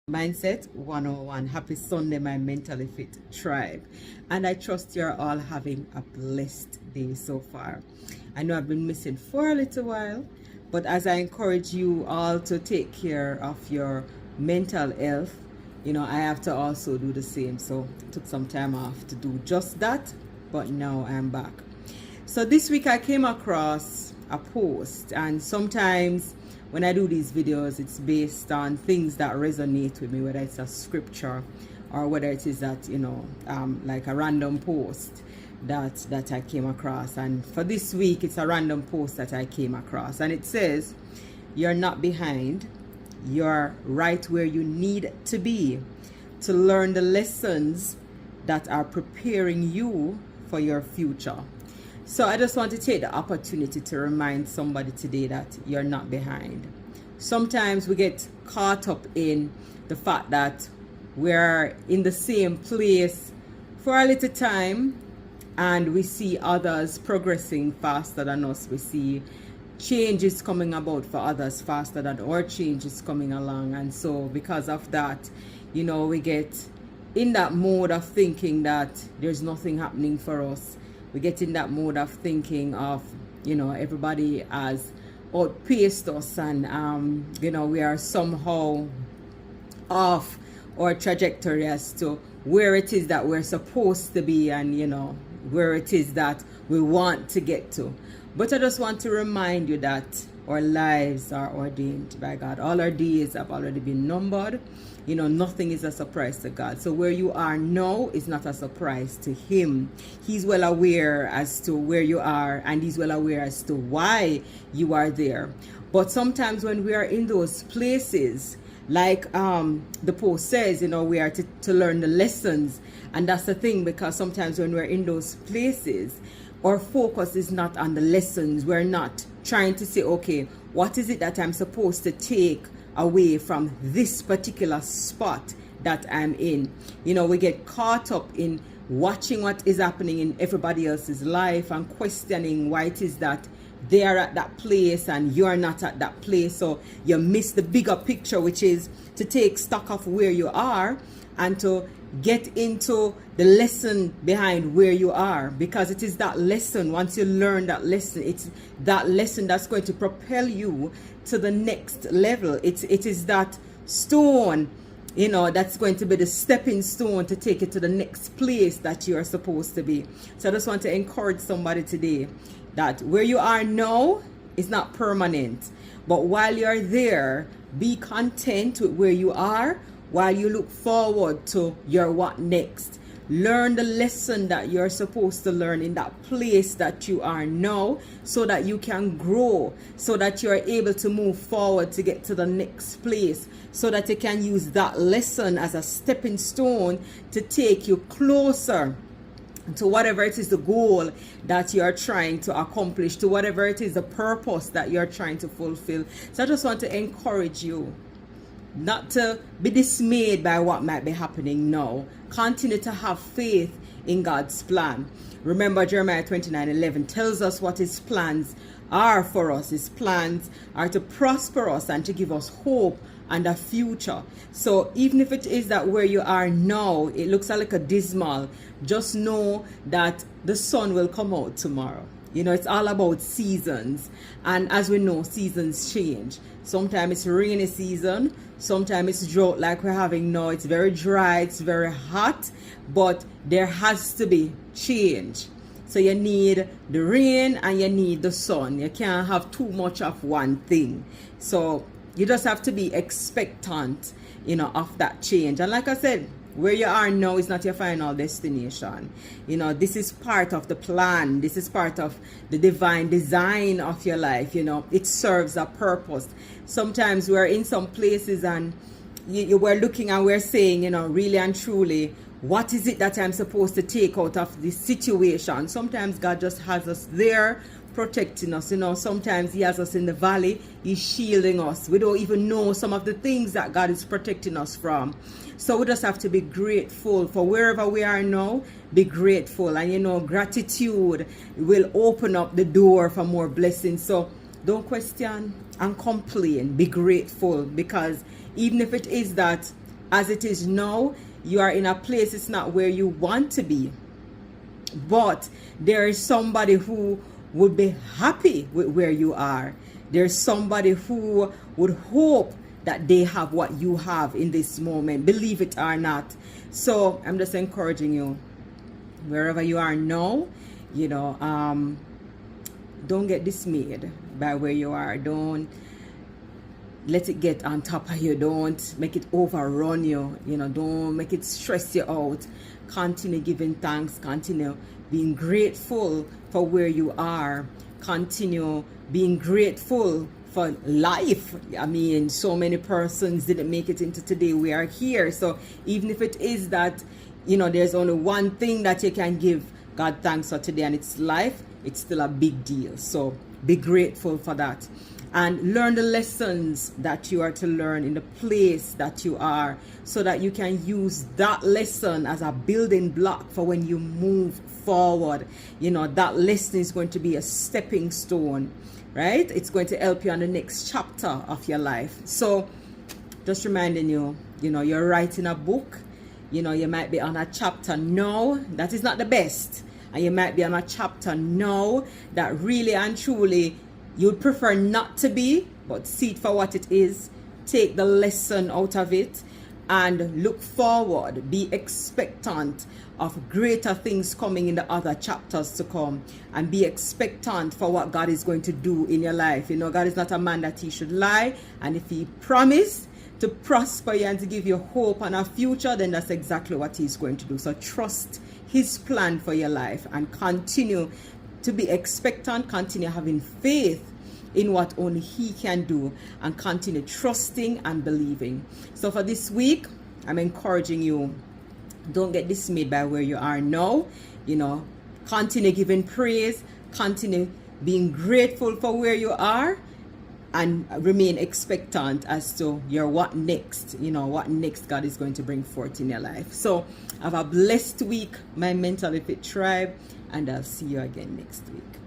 Mindset 101. Happy Sunday, my mentally fit tribe. And I trust you're all having a blessed day so far. I know I've been missing for a little while, but as I encourage you all to take care of your mental health, I have to also do the same. So I took some time off to do just that, but now I'm back. So this week I came across a post, and sometimes when I do these videos, it's based on things that resonate with me, whether it's a scripture or whether it is that, like a random post that I came across. And for this week, it's a random post that I came across. And it says, "You're not behind. You're right where you need to be to learn the lessons that are preparing you for your future." So I just want to take the opportunity to remind somebody today that you're not behind. Sometimes we get caught up in the fact that we're in the same place for a little time and we see others progressing faster than us. We see changes coming about for others faster than our change is coming along. And so because of that, we get in that mode of thinking that there's nothing happening for us. We get in that mode of thinking of, everybody has outpaced us and, we are somehow off our trajectory as to where it is that we're supposed to be and, where it is that we want to get to. But I just want to remind you that our lives are ordained by God. All our days have already been numbered. Nothing is a surprise to God. So where you are now is not a surprise to Him. He's well aware as to where you are, and He's well aware as to why you are there. But sometimes when we are in those places, like the post says, we are to learn the lessons. And that's the thing, because sometimes when we're in those places, our focus is not on the lessons. We're not trying to say, okay, what is it that I'm supposed to take away from this particular spot that I'm in? We get caught up in watching what is happening in everybody else's life and questioning why it is that they are at that place and you're not at that place. So you miss the bigger picture, which is to take stock of where you are and to get into the lesson behind where you are, because it is that lesson. Once you learn that lesson, it's that lesson that's going to propel you to the next level. It is that stone, that's going to be the stepping stone to take you to the next place that you are supposed to be. So I just want to encourage somebody today that where you are now is not permanent, but while you're there, be content with where you are while you look forward to your what next. Learn the lesson that you're supposed to learn in that place that you are now, so that you can grow, so that you're able to move forward to get to the next place, so that you can use that lesson as a stepping stone to take you closer to whatever it is the goal that you're trying to accomplish, to whatever it is the purpose that you're trying to fulfill. So I just want to encourage you not to be dismayed by what might be happening now. Continue to have faith in God's plan. Remember, Jeremiah 29:11 tells us what His plans are for us. His plans are to prosper us and to give us hope and a future. So even if it is that where you are now, it looks a little dismal, just know that the sun will come out tomorrow. It's all about seasons. And as we know, seasons change. Sometimes it's rainy season. Sometimes it's drought like we're having now. It's very dry. It's very hot. But there has to be change. So you need the rain and you need the sun. You can't have too much of one thing. So you just have to be expectant, of that change. And like I said, where you are now is not your final destination. This is part of the plan. This is part of the divine design of your life. It serves a purpose. Sometimes we're in some places and we're looking and we're saying, really and truly, what is it that I'm supposed to take out of this situation? Sometimes God just has us there protecting us. Sometimes He has us in the valley. He's shielding us. We don't even know some of the things that God is protecting us from. So we just have to be grateful for wherever we are now. Be grateful, and gratitude will open up the door for more blessings. So don't question and complain. Be grateful, because even if it is that As it is now, you are in a place, it's not where you want to be. But there is somebody who would be happy with where you are. There's somebody who would hope that they have what you have in this moment, believe it or not. So I'm just encouraging you, wherever you are now, don't get dismayed by where you are. Don't let it get on top of you. Don't make it overrun you. Don't make it stress you out. Continue giving thanks. Continue being grateful for where you are. Continue being grateful for life. I mean, so many persons didn't make it into today. We are here. So even if it is that, there's only one thing that you can give God thanks for today, and it's life, it's still a big deal. So be grateful for that. And learn the lessons that you are to learn in the place that you are, so that you can use that lesson as a building block for when you move forward. That lesson is going to be a stepping stone, right? It's going to help you on the next chapter of your life. So just reminding you, you're writing a book. You might be on a chapter now that is not the best, and you might be on a chapter now that really and truly you'd prefer not to be, but see it for what it is. Take the lesson out of it and look forward. Be expectant of greater things coming in the other chapters to come, and be expectant for what God is going to do in your life. God is not a man that he should lie, and if he promised to prosper you and to give you hope and a future, then that's exactly what he's going to do. So trust his plan for your life and continue to be expectant, continue having faith in what only he can do, and continue trusting and believing. So for this week, I'm encouraging you, don't get dismayed by where you are now. Continue giving praise, continue being grateful for where you are, and remain expectant as to your what next, what next God is going to bring forth in your life. So have a blessed week, my Mentally Fit Tribe, and I'll see you again next week.